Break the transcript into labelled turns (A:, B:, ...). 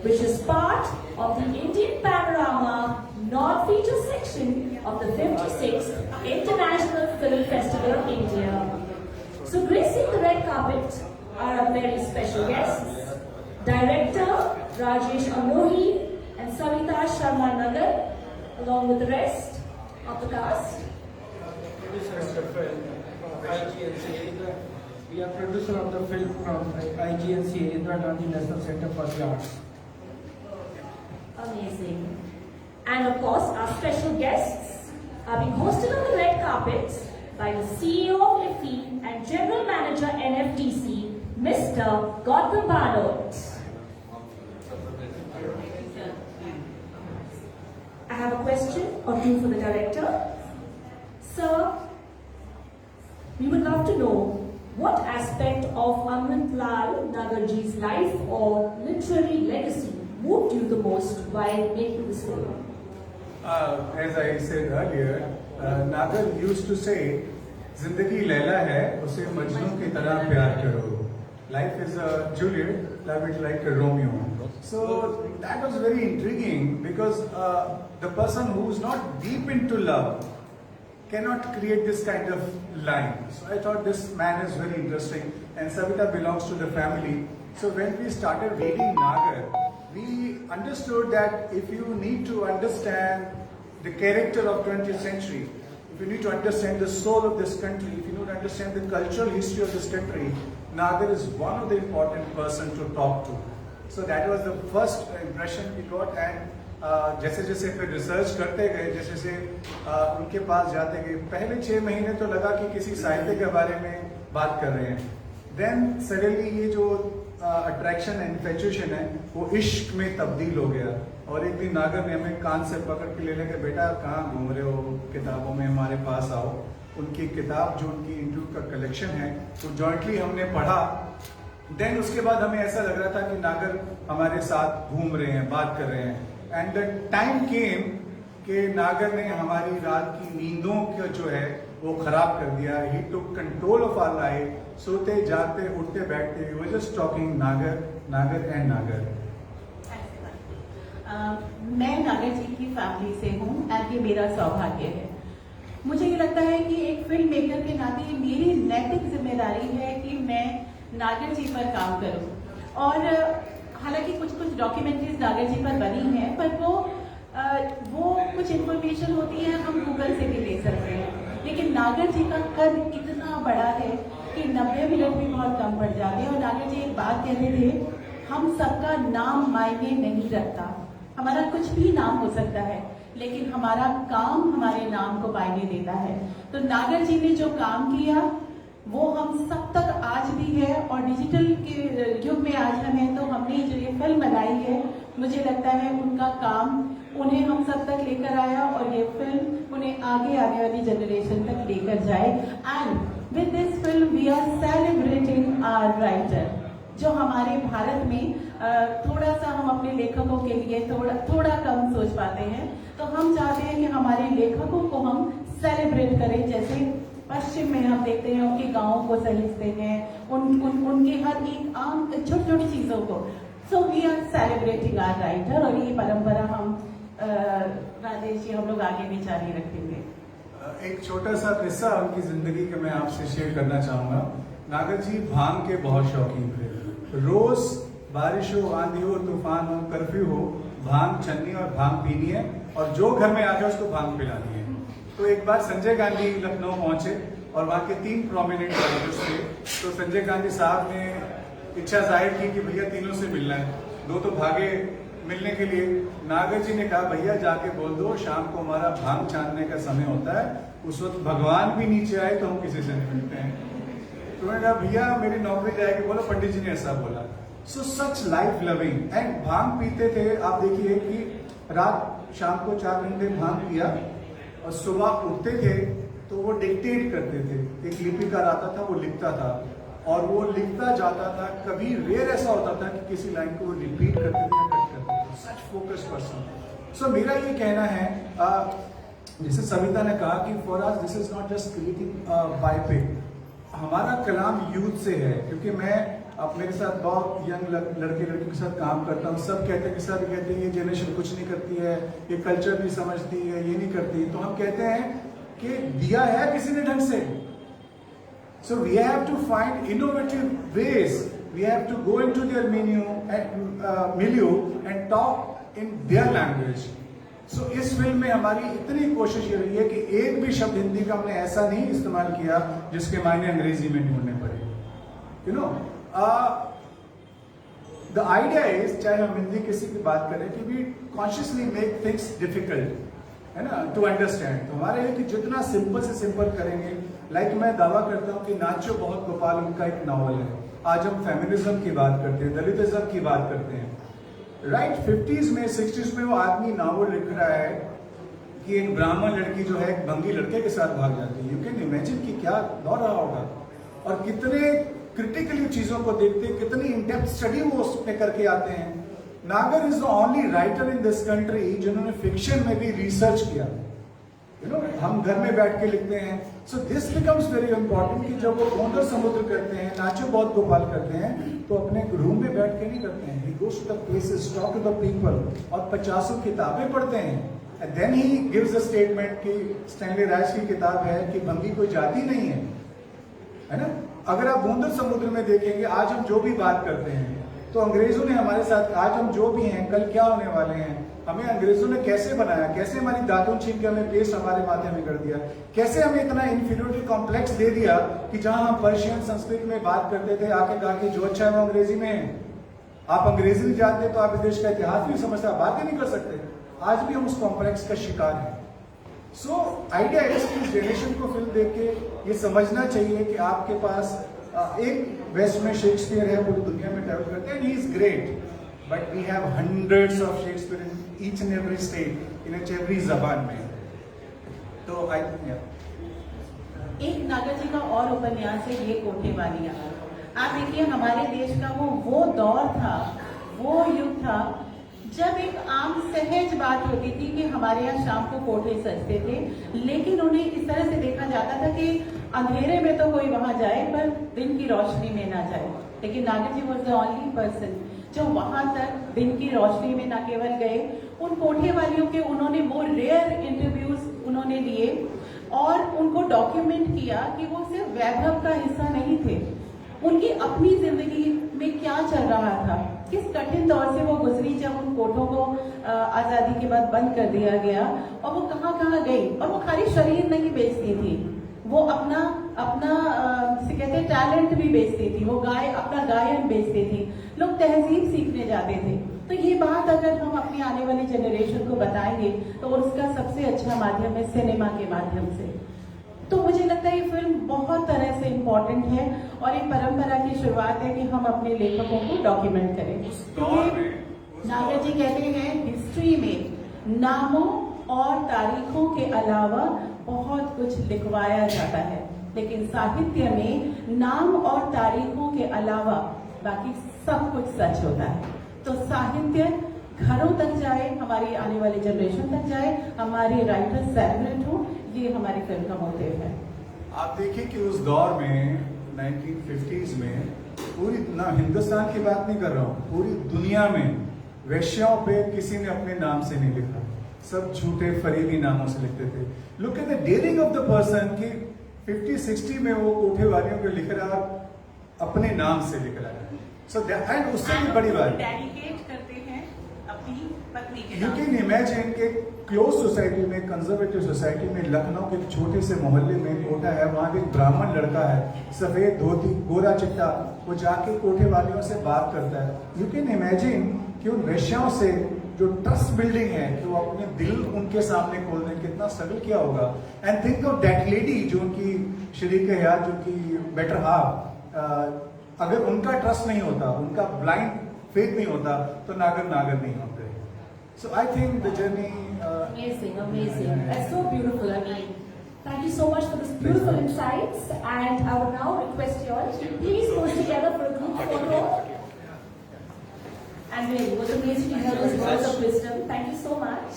A: which is part of the Indian Panorama non-feature section of the 56th International Film Festival, India. So gracing the red carpet are our very special guests, Director Rajesh Amrohi and Savita Sharma Nagar, along with the rest of the cast.
B: Producer of the film from IGNC. We are producer of the film from IGNC, Indira Gandhi National Center for the Arts.
A: Amazing. And of course, our special guests are being hosted on the red carpet by the CEO of IFFI and General Manager NFDC, Mr. Gautam Bhanot. I have a question or two for the director. Sir, we would love to know what aspect of Amrit Lal Nagarji's life or literary legacy moved you the most while making this film?
C: As I said earlier, Nagar used to say, "Zindagi Laila hai, usse Majnun ki tarah pyar karo. Life is a Juliet, love it like a Romeo." So that was very intriguing because the person who is not deep into love cannot create this kind of line. So I thought this man is very interesting, and Savita belongs to the family. So when we started reading Nagar, we understood that if you need to understand the character of 20th century, if you need to understand the soul of this country, if you need to understand the cultural history of this country, Nagar is one of the important person to talk to. So that was the first impression we got, and जैसे जैसे फिर research करते गए, जैसे जैसे उनके पास जाते गए, पहले 6 महीने तो लगा कि किसी साहित्य के बारे में बात कर रहे हैं. देन सडनली ये जो अट्रैक्शन एंड इन्फेचुएशन है वो इश्क में तब्दील हो गया. और एक दिन नागर ने हमें कान से पकड़ के ले लेके, बेटा कहाँ घूम रहे हो, किताबों में हमारे पास आओ. उनकी किताब जो उनकी इंटरव्यू का कलेक्शन है वो जॉइंटली हमने पढ़ा. देन उसके बाद हमें ऐसा लग रहा था कि नागर हमारे साथ घूम रहे हैं, बात कर रहे हैं. एंड द टाइम केम कि नागर ने हमारी रात की नींदों का जो है वो खराब कर दिया. He took control of our life. सोते जागते उठते बैठते वी वर जस्ट टॉकिंग नागर, नागर एंड नागर.
D: मैं नागर जी की फैमिली से हूँ एंड ये मेरा सौभाग्य है. मुझे ये लगता है कि एक फिल्म मेकर के नाते मेरी नैतिक जिम्मेदारी है कि मैं नागर जी पर काम करूँ. और हालांकि कुछ कुछ डॉक्यूमेंट्रीज नागर जी पर बनी हैं, पर वो कुछ इन्फॉर्मेशन होती है हम गूगल से भी ले सकते हैं. लेकिन नागर जी का कद इतना बड़ा है कि 90 मिनट भी बहुत कम पड़ जाते हैं. और नागर जी एक बात कहते थे, हम सबका नाम मायने नहीं रखता. हमारा कुछ भी नाम हो सकता है, लेकिन हमारा काम हमारे नाम को मायने देता है. तो नागर जी ने जो काम किया वो हम सब तक आज भी है. और डिजिटल के युग में आज हम हैं, तो हमने जो ये फिल्म बनाई है, मुझे लगता है उनका काम उन्हें हम सब तक लेकर आया और ये फिल्म उन्हें आगे आने वाली जनरेशन तक लेकर जाए. And with this film we are celebrating our writer. जो हमारे भारत में थोड़ा सा हम अपने लेखकों के लिए थोड़ा कम सोच पाते हैं, तो हम चाहते हैं कि हमारे लेखकों को हम सेलिब्रेट करें. जैसे पश्चिम में हम देखते हैं उनके गाँवों को सहेजते हैं, उनके हर एक आम छोटी छोटी चीजों को. So we are celebrating our writer. और ये परंपरा हम राजेश जी हम लोग आगे भी जारी रखेंगे.
C: एक छोटा सा किस्सा उनकी जिंदगी का मैं आपसे शेयर करना चाहूंगा. नागर जी भांग के बहुत शौकीन थे. रोज बारिश हो, आंधी हो, तूफान हो, कर्फ्यू हो, भांग छन्नी और भांग पीनी है, और जो घर में आ जाए उसको भांग पिलानी है. तो एक बार संजय गांधी लखनऊ पहुंचे और वहां के 3 प्रोमिनेंट राइटर्स थे. तो संजय गांधी साहब ने इच्छा जाहिर की कि भैया तीनों से मिलना है. 2 तो भागे मिलने के लिए. नागर जी ने कहा, भैया जाके बोल दो शाम को हमारा भांग छानने का समय होता है, उस वक्त भगवान भी नीचे आए तो हम किसी से नहीं मिलते हैं. तो मैंने कहा, भैया मेरी नौकरी जाएगी. बोलो पंडित जी ने ऐसा बोला. सो सच लाइफ लविंग. एंड भांग पीते थे. आप देखिए कि रात शाम को 4 घंटे भांग पिया और सुबह उठते थे तो वो डिक्टेट करते थे. एक लिपिकार आता था, वो लिखता था और वो लिखता जाता था. कभी रेयर ऐसा होता था कि किसी लाइन को वो रिपीट करते थे या कट करते थे. सच फोकस पर्सन. सो मेरा ये कहना है, जैसे सविता ने कहा कि for us this is not just creating biopic. हमारा कलाम यूथ से है, क्योंकि मैं अब मेरे साथ बहुत यंग लड़के लड़कियों के साथ काम करता हूँ, सब कहते हैं कि सर कहते हैं ये जनरेशन कुछ नहीं करती है, ये कल्चर नहीं समझती है, ये नहीं करती। तो हम कहते हैं कि दिया है किसी ने ढंग से। So we have to find innovative ways. We have to go into their milieu and talk in their language. So इस फिल्म में हमारी इतनी कोशिश ये रही है कि एक भी शब्द हिंदी का हमने ऐसा नहीं इस्तेमाल किया जिसके मायने अंग्रेजी में ढूंढने पड़े। You know, the idea is, चाहे हम हिंदी किसी की बात करें, कि we consciously make things difficult, है ना, to understand। तो हमारे है कि जितना सिंपल से सिंपल करेंगे। लाइक मैं दावा करता हूँ कि नाचो बहुत गोपाल उनका एक नावल है। आज हम फेमिनिज्म की बात करते हैं, दलितिज्म की बात करते हैं, राइट। 50s में 60s में वो आदमी नावल लिख रहा है कि एक ब्राह्मण लड़की जो है एक बंगी लड़के के साथ भाग जाती है। यू कैन इमेजिन कि क्या दौर रहा होगा, और कितने क्रिटिकली चीजों को देखते हैं, कितनी इन डेप्थ स्टडी वो उसमें करके आते हैं। नागर is the only writer in this country जिन्होंने फिक्शन में भी रिसर्च किया। यू नो, हम घर में बैठ के लिखते हैं। So this becomes very important कि जब वो गोंडर समुद्र करते हैं, नाचो बहुत गोपाल करते हैं, तो अपने रूम में बैठ के नहीं करते हैं। He goes to the places, talk to the people, और 50 किताबें पढ़ते हैं। And then he gives a statement कि स्टैनली राइस की किताब है कि बंगी कोई जाति नहीं है ना। अगर आप गोंडर समुद्र में देखेंगे, आज हम जो भी बात करते हैं, तो अंग्रेजों ने हमारे साथ, आज हम जो भी हैं, कल क्या होने वाले हैं, हमें अंग्रेजों ने कैसे बनाया, कैसे हमारी दातुन छीन के हमें पेस्ट हमारे माथे में कर दिया, कैसे हमें इतना इंफीरियरिटी कॉम्प्लेक्स दे दिया कि जहां हम पर्शियन संस्कृत में बात करते थे, आके कहा कि जो अच्छा है वो अंग्रेजी में है। आप अंग्रेजी नहीं जानते तो आप इस देश का इतिहास नहीं समझते, आप बात ही नहीं कर सकते। आज भी हम उस कॉम्प्लेक्स का शिकार हैं। सो आइडिया है कि इस जनरेशन को फिल्म देख के ये समझना चाहिए कि आपके पास एक वेस्ट में शेक्सपियर है, पूरी दुनिया में ट्रैवल करते हैं, he is great, but we have hundreds of Shakespeare in each and every state, in every जबान में। तो आई थिंक
D: एक नागर जी का और उपन्यास है ये कोठे वालियां। आप देखिए, हमारे देश का वो दौर था, वो युग था जब एक आम सहज बात होती थी कि हमारे यहाँ शाम को कोठे सजते थे, लेकिन उन्हें इस तरह से देखा जाता था कि अंधेरे में तो कोई वहां जाए पर दिन की रोशनी में ना जाए। लेकिन नागर जी वॉज द ओनली पर्सन जो वहां तक दिन की रोशनी में न केवल गए, उन कोठे वालियों के उन्होंने वो रेयर इंटरव्यूज उन्होंने लिए और उनको डॉक्यूमेंट किया कि वो सिर्फ वैभव का हिस्सा नहीं थे, उनकी अपनी जिंदगी में क्या चल रहा था, किस कठिन दौर से वो गुजरी जब उन कोठों को आजादी के बाद बंद कर दिया गया, और वो कहाँ कहाँ गई। और वो खाली शरीर नहीं बेचती थी, वो अपना जिसे कहते हैं टैलेंट भी बेचती थी, वो अपना गायन बेचती थी, लोग तहजीब सीखने जाते थे। तो ये बात अगर हम अपनी आने वाली जनरेशन को बताएंगे तो उसका सबसे अच्छा माध्यम है सिनेमा के माध्यम से। तो मुझे लगता है ये फिल्म बहुत तरह से इम्पोर्टेंट है और एक परंपरा की शुरुआत है कि हम अपने लेखकों को डॉक्यूमेंट करें। क्योंकि नागर जी कहते हैं हिस्ट्री में नामों और तारीखों के अलावा बहुत कुछ लिखवाया जाता है, लेकिन साहित्य में नाम और तारीखों के अलावा बाकी सब कुछ सच होता है। तो साहित्य घरों तक जाए, हमारी आने वाली जनरेशन तक जाए, हमारे राइटर सेलिब्रेट हो, ये हमारी फिल्म का मोटिव है।
C: आप देखिए कि उस दौर में 1950s में पूरी ना हिंदुस्तान की बात नहीं कर रहा हूँ, पूरी दुनिया में वेश्याओं पे किसी ने अपने नाम से नहीं लिखा, सब झूठे फरीबी नामों से लिखते थे। Look at the daring of the person कि 50-60 में वो कोठे वालियों को लिख रहा, अपने नाम से लिख रहा है। सो एंड उससे भी बड़ी बात
D: डेडिकेट करते हैं अपनी पत्नी के
C: यू कैन इमेजिन कि क्लोज सोसाइटी में, कंजर्वेटिव सोसाइटी में, लखनऊ के एक छोटे से मोहल्ले में कोठा है, वहां एक ब्राह्मण लड़का है, सफेद धोती, गोरा चिट्टा, वो जाके कोठे वालियों से बात करता है। यू कैन इमेजिन कि उन वेश्याओं से जो ट्रस्ट बिल्डिंग है कि वो अपने दिल उनके सामने खोल दें, कितना स्ट्रगल किया होगा। And think of that lady जो उनकी शरीक हयात, जो उनकी बेटर हाफ, अगर उनका ट्रस्ट नहीं होता, उनका ब्लाइंड फेथ नहीं होता, तो नागर नहीं होते। So I think the journey
A: Amazing. That's so beautiful. I mean, thank you so much for this beautiful insights. And I would now request you all to please pose together for a group photo. And really, it was amazing to hear those words of wisdom. Thank you so much.